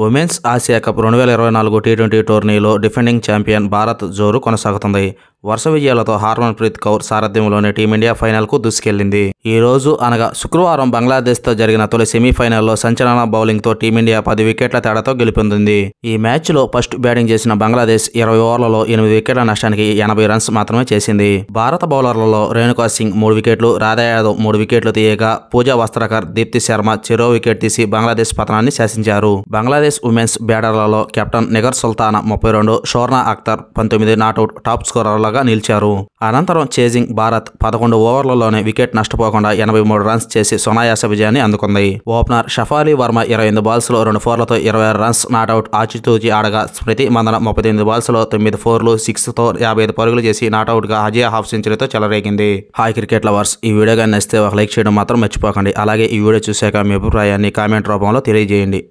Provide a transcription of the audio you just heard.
Women's Asia cup 2024 T20 టోర్నీలో defending champion Bharat జోరు కొనసాగుతుంది. వరుస విజయాలతో హర్మన్ప్రీత్ కౌర్ సారథ్యంలోని టీమిండియా ఫైనల్కు దూసుకెళ్లింది. ఈ రోజు అనగా శుక్రవారం బంగ్లాదేశ్తో జరిగిన తొలి సెమీఫైనల్లో సంచలన బౌలింగ్తో టీమిండియా 10 వికెట్ల తేడాతో గెలుపొందింది. ఈ మ్యాచ్లో ఫస్ట్ బ్యాటింగ్ చేసిన బంగ్లాదేశ్ 20 ఓవర్లలో 8 వికెట్ల నష్టానికి 80 రన్స్ మాత్రమే చేసింది. భారత బౌలర్లలో రేణుకా సింగ్ 3 వికెట్లు, రాధా యాదవ్ 3 వికెట్లు తీయగా పూజా వస్త్రకర్, దీప్తి శర్మ చెరో వికెట్ తీసి బంగ్లాదేశ్ పతనాన్ని శాసించారు. బంగ్లాదేశ్ ఉమెన్స్ బ్యాటర్లలో captain Nigar Sultana 32, Shorna Akhter 19 not out top స్కోరర్లుగా నిలిచారు. అనంతరం చేజింగ్ భారత్ 11 ఓవర్లలోనే వికెట్ నష్టపోకుండా 83 రన్స్ చేసి సునాయాస విజయాన్ని అందుకుంది. Opener Shafali Varma 28 బాల్స్లో 2 ఫోర్లతో 26 runs not out ఆచితూచి ఆడగా స్మృతి మందన 38 బాల్స్లో 9 ఫోర్లు 6తో 55 పరుగులు చేసి నాటౌట్గా హజియా హాఫ్ సెంచరీతో చెలరేగింది. హాయ్ క్రికెట్ లవర్స్, ఈ వీడియో కానీ నచ్చితే ఒక లైక్ చేయడం మాత్రం మర్చిపోకండి. అలాగే ఈ వీడియో చూశాక మీ అభిప్రాయాన్ని కామెంట్ రూపంలో తెలియజేయండి.